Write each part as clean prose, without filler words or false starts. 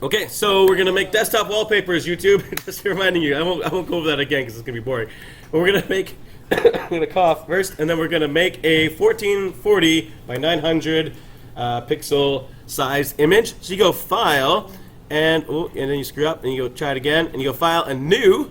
Okay, so we're gonna make desktop wallpapers, YouTube. Just reminding you, I won't go over that again because it's gonna be boring. But we're gonna make, I'm gonna cough first, and then we're gonna make a 1440 by 900 pixel size image. So you go File, and then you screw up, and you go try it again, and you go File and New,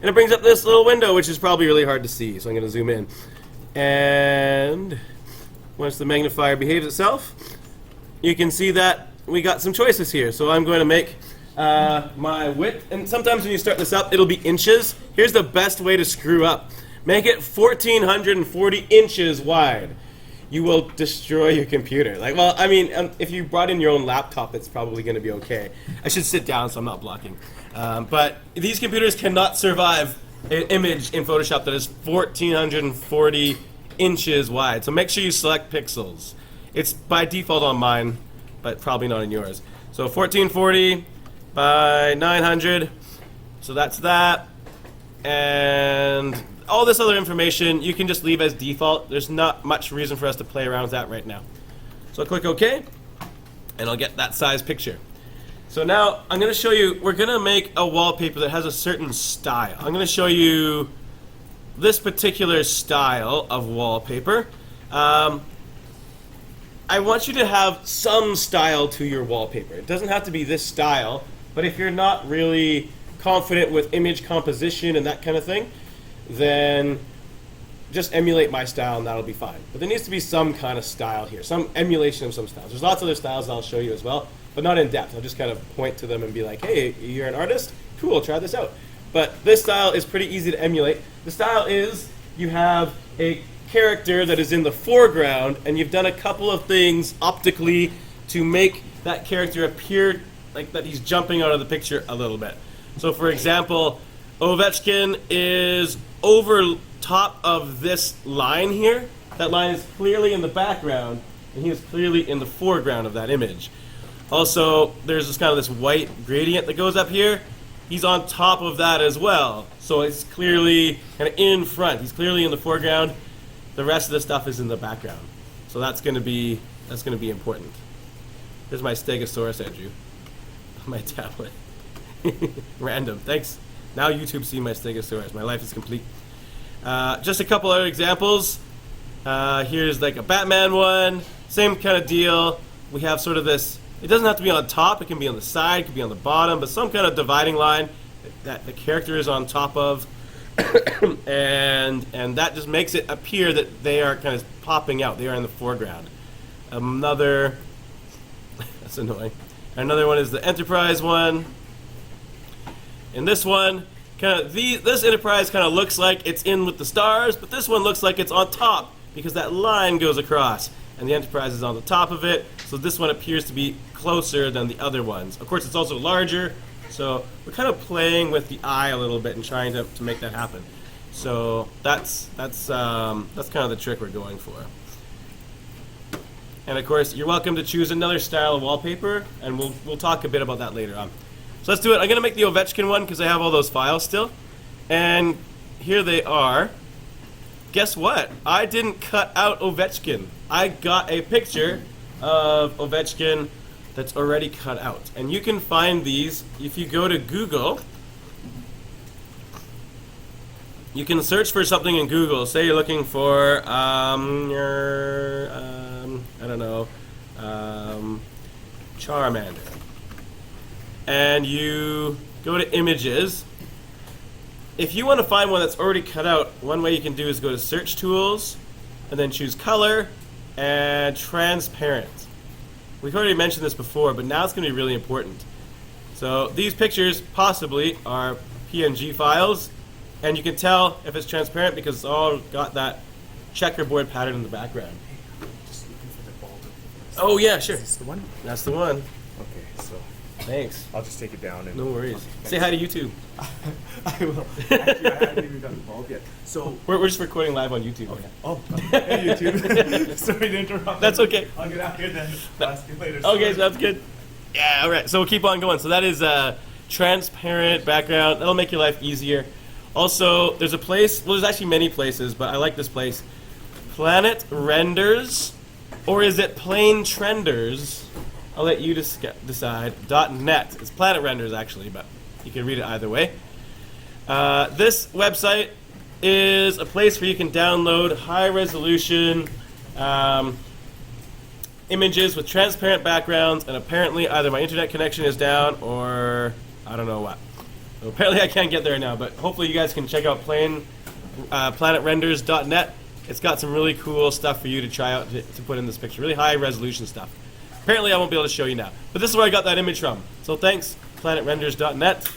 and it brings up this little window, which is probably really hard to see. So I'm gonna zoom in, and once the magnifier behaves itself, you can see that we got some choices here. So I'm going to make my width, and sometimes when you start this up, it'll be inches. Here's the best way to screw up. Make it 1440 inches wide. You will destroy your computer. Like, well, I mean, if you brought in your own laptop, it's probably going to be okay. I should sit down so I'm not blocking. But these computers cannot survive an image in Photoshop that is 1440 inches wide. So make sure you select pixels. It's by default on mine, but probably not in yours. So 1440 by 900, so that's that. And all this other information you can just leave as default. There's not much reason for us to play around with that right now. So I'll click OK, and I'll get that size picture. So now I'm going to show you, we're going to make a wallpaper that has a certain style. I'm going to show you this particular style of wallpaper. I want you to have some style to your wallpaper. It doesn't have to be this style, but if you're not really confident with image composition and that kind of thing, then just emulate my style and that'll be fine. But there needs to be some kind of style here, some emulation of some styles. There's lots of other styles that I'll show you as well, but not in depth. I'll just kind of point to them and be like, hey, you're an artist? Cool, try this out. But this style is pretty easy to emulate. The style is you have a character that is in the foreground, and you've done a couple of things optically to make that character appear like that he's jumping out of the picture a little bit. So for example, Ovechkin is over top of this line here. That line is clearly in the background, and he is clearly in the foreground of that image. Also, there's this kind of this white gradient that goes up here. He's on top of that as well. So it's clearly kind of in front. He's clearly in the foreground. The rest of the stuff is in the background. So that's going to be important. Here's my Stegosaurus, Andrew. My tablet. Random. Thanks. Now YouTube see my Stegosaurus. My life is complete. Just a couple other examples. Here's like a Batman one. Same kind of deal. We have sort of this. It doesn't have to be on top. It can be on the side. It can be on the bottom. But some kind of dividing line that the character is on top of. and that just makes it appear that they are kind of popping out. They are in the foreground. Another, that's annoying. Another one is the Enterprise one. In this one, this Enterprise kind of looks like it's in with the stars, but this one looks like it's on top because that line goes across, and the Enterprise is on the top of it. So this one appears to be closer than the other ones. Of course, it's also larger. So we're kind of playing with the eye a little bit and trying to make that happen. So that's kind of the trick we're going for. And of course, you're welcome to choose another style of wallpaper, and we'll talk a bit about that later on. So let's do it. I'm going to make the Ovechkin one because I have all those files still. And here they are. Guess what? I didn't cut out Ovechkin. I got a picture of Ovechkin that's already cut out. And you can find these if you go to Google. You can search for something in Google. Say you're looking for, I don't know, Charmander. And you go to images. If you want to find one that's already cut out, one way you can do is go to Search Tools, and then choose Color and Transparent. We've already mentioned this before, but now it's going to be really important. So these pictures possibly are PNG files, and you can tell if it's transparent because it's all got that checkerboard pattern in the background. Just looking for the ball. Oh yeah, sure. Is this the one? That's the one. Okay, so Thanks. I'll just take it down. And No worries. okay, Say hi to YouTube. I will. Actually, I haven't even gotten involved yet. So We're just recording live on YouTube. okay. Oh, hey YouTube. Sorry to interrupt. That's okay. I'll get out here then. I'll ask you later. Okay, Sorry. sounds good. Yeah, all right. So we'll keep on going. So that is a transparent background. That'll make your life easier. Also, there's a place. Well, there's actually many places, but I like this place. Planet Renders, or is it Plain Trenders? I'll let you decide. .net. It's Planet Renders actually, but you can read it either way. This website is a place where you can download high-resolution images with transparent backgrounds, and apparently either my internet connection is down or I don't know what. So apparently I can't get there now, but hopefully you guys can check out planetrenders.net. It's got some really cool stuff for you to try out to put in this picture. Really high-resolution stuff. Apparently I won't be able to show you now, but this is where I got that image from. So thanks, planetrenders.net.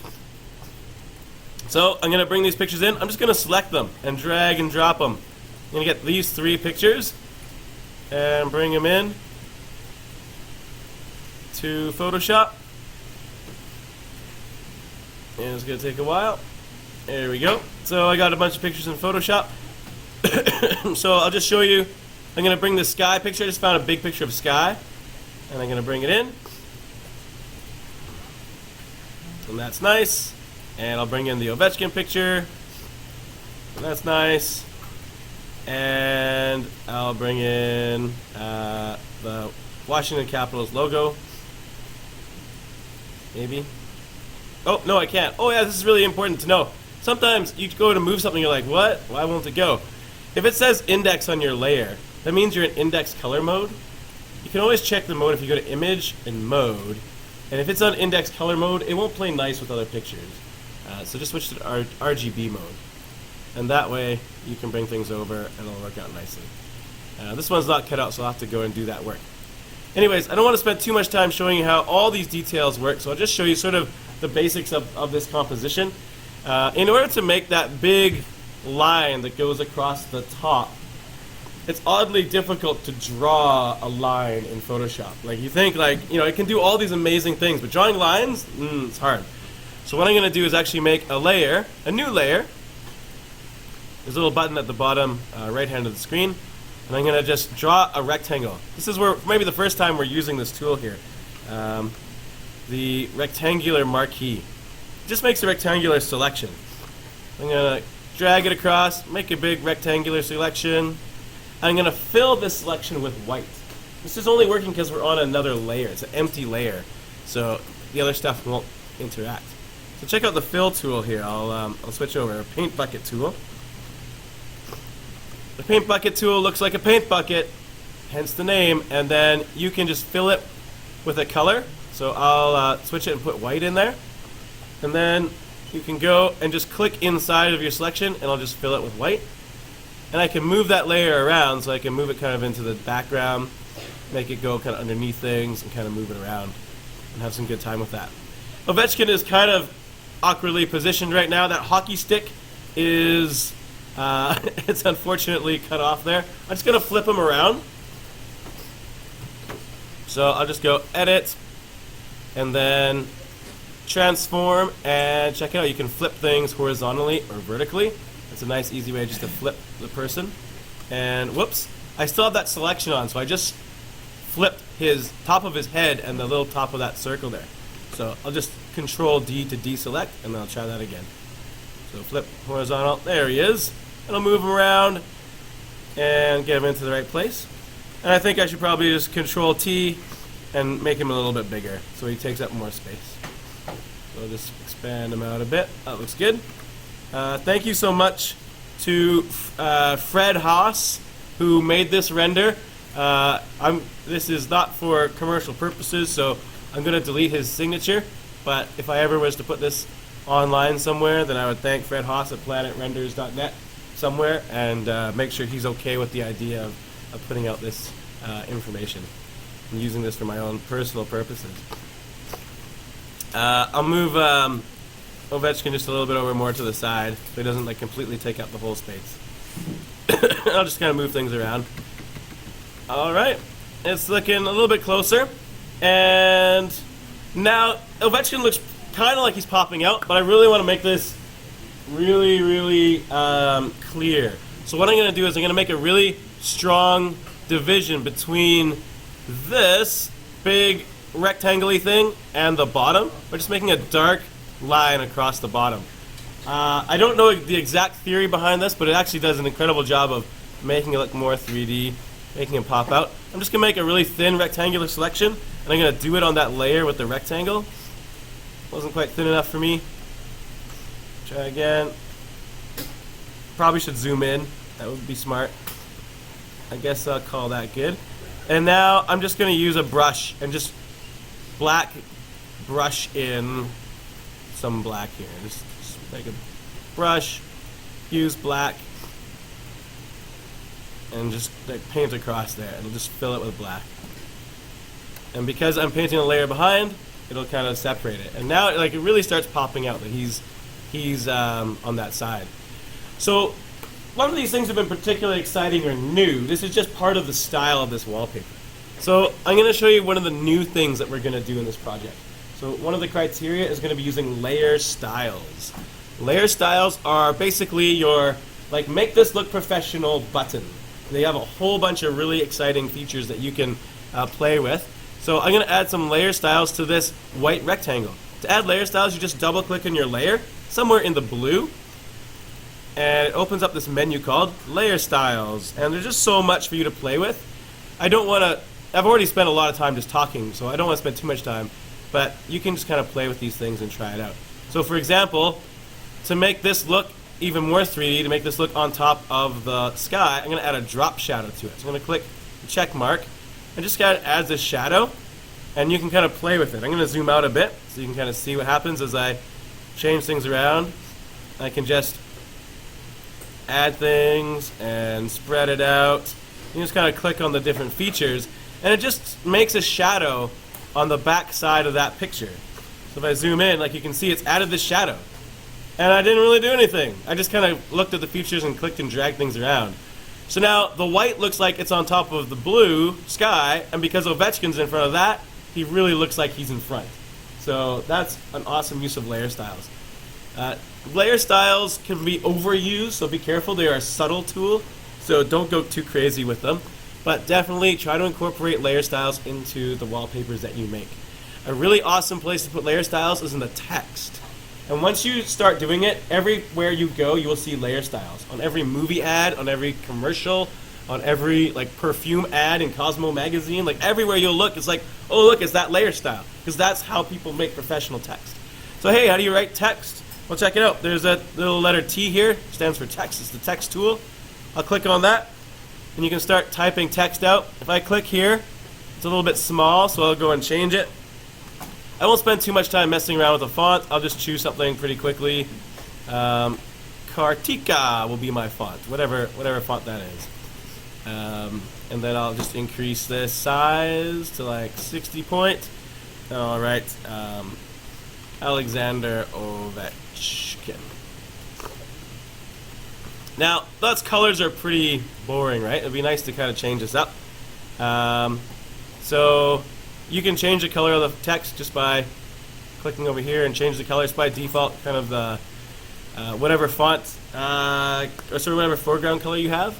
So I'm going to bring these pictures in. I'm just going to select them and drag and drop them. I'm going to get these 3 pictures and bring them in to Photoshop. And it's going to take a while. There we go. So I got a bunch of pictures in Photoshop. So I'll just show you. I'm going to bring the sky picture. I just found a big picture of sky. And I'm going to bring it in. And that's nice. And I'll bring in the Ovechkin picture. And that's nice. And I'll bring in the Washington Capitals logo. Maybe. Oh, no, I can't. Oh, yeah, this is really important to know. Sometimes you go to move something, you're like, what? Why won't it go? If it says index on your layer, that means you're in index color mode. You can always check the mode if you go to image and mode. And if it's on index color mode, it won't play nice with other pictures. So just switch to RGB mode. And that way, you can bring things over and it'll work out nicely. This one's not cut out, so I'll have to go and do that work. Anyways, I don't want to spend too much time showing you how all these details work, so I'll just show you sort of the basics of this composition. In order to make that big line that goes across the top, it's oddly difficult to draw a line in Photoshop. Like, you think, like, you know, it can do all these amazing things, but drawing lines, it's hard. So what I'm going to do is actually make a layer, a new layer. There's a little button at the bottom right hand of the screen, and I'm going to just draw a rectangle. This is where maybe the first time we're using this tool here. The rectangular marquee. It just makes a rectangular selection. I'm going to drag it across, make a big rectangular selection. I'm going to fill this selection with white. This is only working because we're on another layer. It's an empty layer, so the other stuff won't interact. So check out the fill tool here. I'll switch over. A paint bucket tool. The paint bucket tool looks like a paint bucket, hence the name, and then you can just fill it with a color. So I'll switch it and put white in there. And then you can go and just click inside of your selection, and I'll just fill it with white. And I can move that layer around, so I can move it kind of into the background, make it go kind of underneath things, and kind of move it around, and have some good time with that. Ovechkin is kind of awkwardly positioned right now. That hockey stick is, it's unfortunately cut off there. I'm just going to flip him around. So I'll just go Edit, and then Transform, and check it out. You can flip things horizontally or vertically. It's a nice, easy way just to flip the person. And whoops, I still have that selection on, so I just flipped his top of his head and the little top of that circle there. So I'll just Control D to deselect, and then I'll try that again. So flip horizontal, there he is. And I'll move him around and get him into the right place. And I think I should probably just Control T and make him a little bit bigger so he takes up more space. So I'll just expand him out a bit. That looks good. Thank you so much to Fred Haas, who made this render. This is not for commercial purposes, so I'm going to delete his signature. But if I ever was to put this online somewhere, then I would thank Fred Haas at planetrenders.net somewhere and make sure he's okay with the idea of putting out this information and using this for my own personal purposes. I'll move Ovechkin just a little bit over more to the side so he doesn't like completely take up the whole space. I'll just kind of move things around. Alright, it's looking a little bit closer, and now Ovechkin looks kind of like he's popping out, but I really want to make this really clear. So what I'm going to do is I'm going to make a really strong division between this big rectangle-y thing and the bottom. We're just making a dark line across the bottom. I don't know the exact theory behind this, but it actually does an incredible job of making it look more 3D, making it pop out. I'm just going to make a really thin rectangular selection, and I'm going to do it on that layer with the rectangle. Wasn't quite thin enough for me. Try again. Probably should zoom in. That would be smart. I guess I'll call that good. And now I'm just going to use a brush and just black brush in some black here. Just make a brush, use black, and just like paint across there. It'll just fill it with black. And because I'm painting a layer behind, it'll kind of separate it. And now like it really starts popping out that he's on that side. So none of these things have been particularly exciting or new. This is just part of the style of this wallpaper. So I'm going to show you one of the new things that we're going to do in this project. So one of the criteria is going to be using layer styles. Layer styles are basically your, like, make this look professional button. They have a whole bunch of really exciting features that you can play with. So I'm going to add some layer styles to this white rectangle. To add layer styles, you just double click on your layer, somewhere in the blue, and it opens up this menu called Layer Styles. And there's just so much for you to play with. I've already spent a lot of time just talking, so I don't want to spend too much time, but you can just kind of play with these things and try it out. So for example, to make this look even more 3D, to make this look on top of the sky, I'm going to add a drop shadow to it. So I'm going to click the check mark and just kind of add this shadow, and you can kind of play with it. I'm going to zoom out a bit so you can kind of see what happens as I change things around. I can just add things and spread it out. You just kind of click on the different features, and it just makes a shadow on the back side of that picture. So if I zoom in, like you can see, it's added this shadow. And I didn't really do anything. I just kind of looked at the features and clicked and dragged things around. So now the white looks like it's on top of the blue sky, and because Ovechkin's in front of that, he really looks like he's in front. So that's an awesome use of layer styles. Layer styles can be overused, so be careful. They are a subtle tool, so don't go too crazy with them. But definitely try to incorporate layer styles into the wallpapers that you make. A really awesome place to put layer styles is in the text. And once you start doing it, everywhere you go, you will see layer styles. On every movie ad, on every commercial, on every like perfume ad in Cosmo magazine, like everywhere you'll look, it's like, oh look, it's that layer style. Because that's how people make professional text. So hey, how do you write text? Well, check it out. There's a little letter T here, stands for text. It's the text tool. I'll click on that, and you can start typing text out. If I click here, it's a little bit small, so I'll go and change it. I won't spend too much time messing around with the font. I'll just choose something pretty quickly. Kartika will be my font, whatever font that is. And then I'll just increase this size to like 60 point. All right, Alexander Ovechkin. Now, those colors are pretty boring, right? It'd be nice to kind of change this up. So you can change the color of the text just by clicking over here and change the colors by default, kind of the whatever font, or sort of whatever foreground color you have.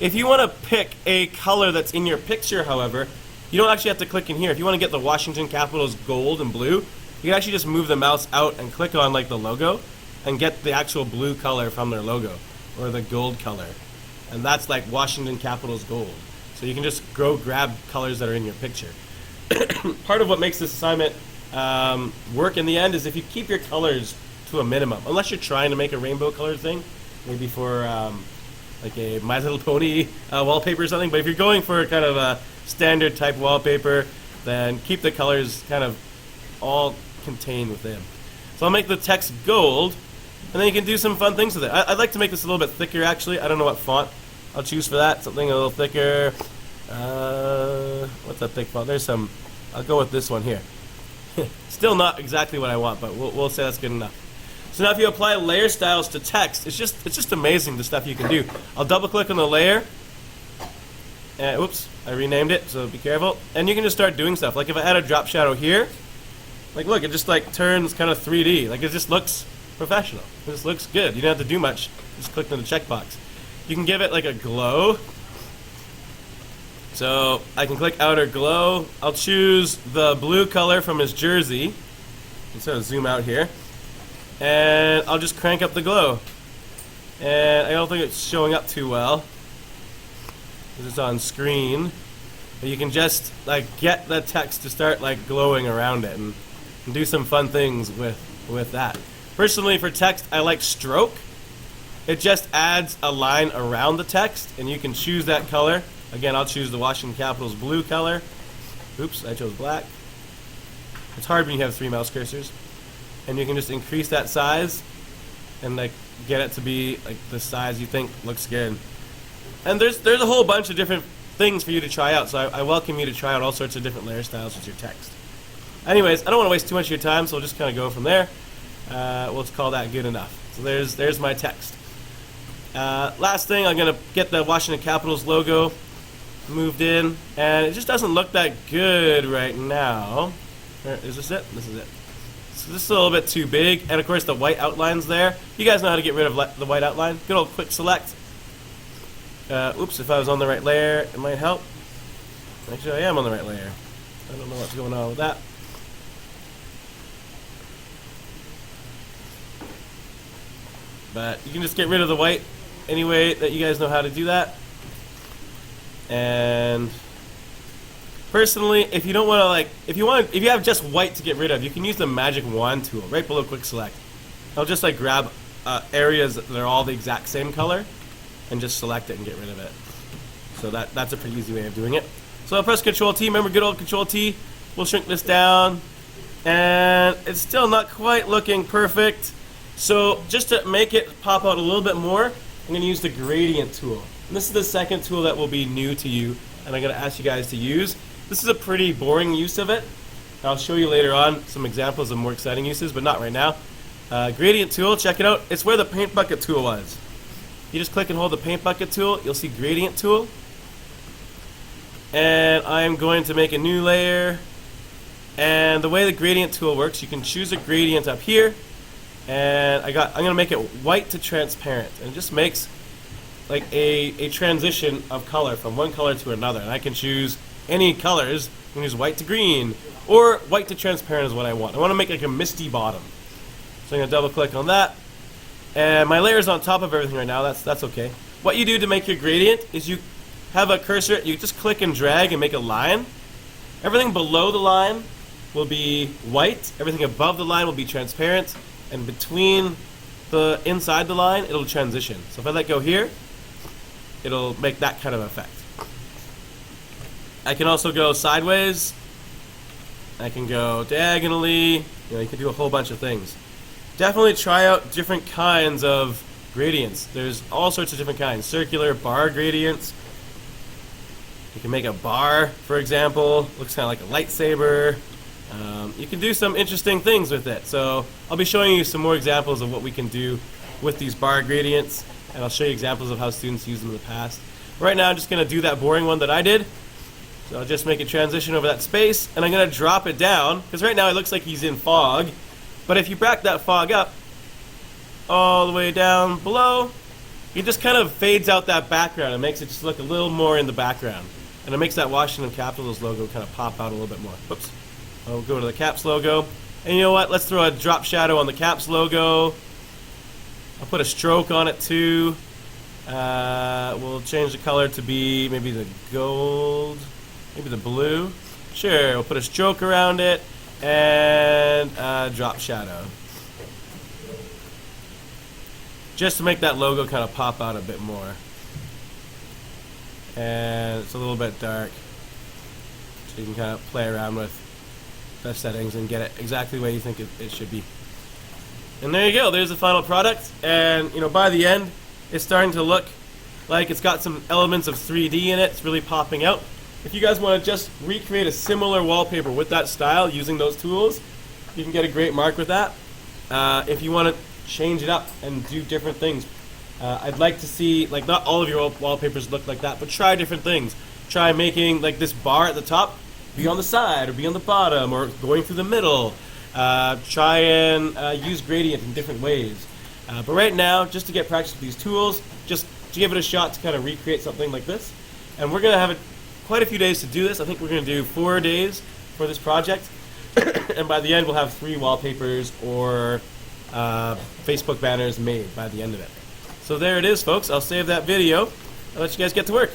If you want to pick a color that's in your picture, however, you don't actually have to click in here. If you want to get the Washington Capitals gold and blue, you can actually just move the mouse out and click on like the logo and get the actual blue color from their logo, or the gold color. And that's like Washington Capitals gold. So you can just go grab colors that are in your picture. Part of what makes this assignment work in the end is if you keep your colors to a minimum. Unless you're trying to make a rainbow colored thing, maybe for like a My Little Pony wallpaper or something. But if you're going for kind of a standard type wallpaper, then keep the colors kind of all contained within. So I'll make the text gold, and then you can do some fun things with it. I'd like to make this a little bit thicker, actually. I don't know what font I'll choose for that. Something a little thicker. What's that thick font? There's some. I'll go with this one here. Still not exactly what I want, but we'll say that's good enough. So now if you apply layer styles to text, it's just amazing the stuff you can do. I'll double click on the layer. And oops, I renamed it, so be careful. And you can just start doing stuff. Like if I add a drop shadow here, like look, it just like turns kind of 3D. Like it just looks professional. It just looks good. You don't have to do much. Just click on the checkbox. You can give it like a glow. So I can click outer glow. I'll choose the blue color from his jersey. Instead of zoom out here. And I'll just crank up the glow. And I don't think it's showing up too well, because it's on screen. But you can just like get the text to start like glowing around it and do some fun things with that. Personally, for text, I like stroke. It just adds a line around the text, and you can choose that color. Again, I'll choose the Washington Capitals blue color. Oops, I chose black. It's hard when you have 3 mouse cursors. And you can just increase that size and like get it to be like the size you think looks good. And there's a whole bunch of different things for you to try out, so I welcome you to try out all sorts of different layer styles with your text. Anyways, I don't want to waste too much of your time, so we'll just kind of go from there. We'll just call that good enough. So there's my text. Last thing, I'm going to get the Washington Capitals logo moved in, and it just doesn't look that good right now. Is this it? This is it. So this is a little bit too big, and of course the white outline's there. You guys know how to get rid of the white outline. Good old quick select. Oops, if I was on the right layer, it might help. Actually, I am on the right layer. I don't know what's going on with that. But you can just get rid of the white any way that you guys know how to do that. And personally, if you don't want to like, if you have just white to get rid of, you can use the magic wand tool right below quick select. I'll just like grab areas that are all the exact same color and just select it and get rid of it. So that's a pretty easy way of doing it. So I'll press Control T. Remember, good old Control T. We'll shrink this down, and it's still not quite looking perfect. So just to make it pop out a little bit more, I'm going to use the gradient tool. And this is the second tool that will be new to you, and I'm going to ask you guys to use. This is a pretty boring use of it. I'll show you later on some examples of more exciting uses, but not right now. Gradient tool, check it out. It's where the paint bucket tool was. You just click and hold the paint bucket tool. You'll see gradient tool. And I'm going to make a new layer. And the way the gradient tool works, you can choose a gradient up here. And I'm going to make it white to transparent. And it just makes like a transition of color from one color to another. And I can choose any colors. I can use white to green. Or white to transparent is what I want. I want to make like a misty bottom. So I'm going to double click on that. And my layer is on top of everything right now. That's okay. What you do to make your gradient is you have a cursor. You just click and drag and make a line. Everything below the line will be white. Everything above the line will be transparent. And between the inside the line, it'll transition. So if I let go here, it'll make that kind of effect. I can also go sideways. I can go diagonally. You can do a whole bunch of things. Definitely try out different kinds of gradients. There's all sorts of different kinds. Circular bar gradients. You can make a bar, for example. Looks kind of like a lightsaber. You can do some interesting things with it. So I'll be showing you some more examples of what we can do with these bar gradients. And I'll show you examples of how students use them in the past. Right now I'm just going to do that boring one that I did. So I'll just make a transition over that space. And I'm going to drop it down. Because right now it looks like he's in fog. But if you back that fog up all the way down below, it just kind of fades out that background and makes it just look a little more in the background. And it makes that Washington Capitals logo kind of pop out a little bit more. Whoops. I'll go to the Caps logo. And you know what? Let's throw a drop shadow on the Caps logo. I'll put a stroke on it too. We'll change the color to be maybe the gold, maybe the blue. Sure, we'll put a stroke around it. And drop shadow. Just to make that logo kind of pop out a bit more. And it's a little bit dark. So you can kind of play around with the settings and get it exactly the way you think it should be. And there you go, there's the final product. And by the end, it's starting to look like it's got some elements of 3D in it. It's really popping out. If you guys want to just recreate a similar wallpaper with that style using those tools, you can get a great mark with that. If you want to change it up and do different things, I'd like to see, like, not all of your wallpapers look like that, but try different things. Try making like this bar at the top be on the side or be on the bottom or going through the middle. Try and use gradient in different ways. But right now, just to get practice with these tools, just to give it a shot to kind of recreate something like this. And we're going to have quite a few days to do this. I think we're going to do 4 days for this project. And by the end, we'll have 3 wallpapers or Facebook banners made by the end of it. So there it is, folks. I'll save that video. I'll let you guys get to work.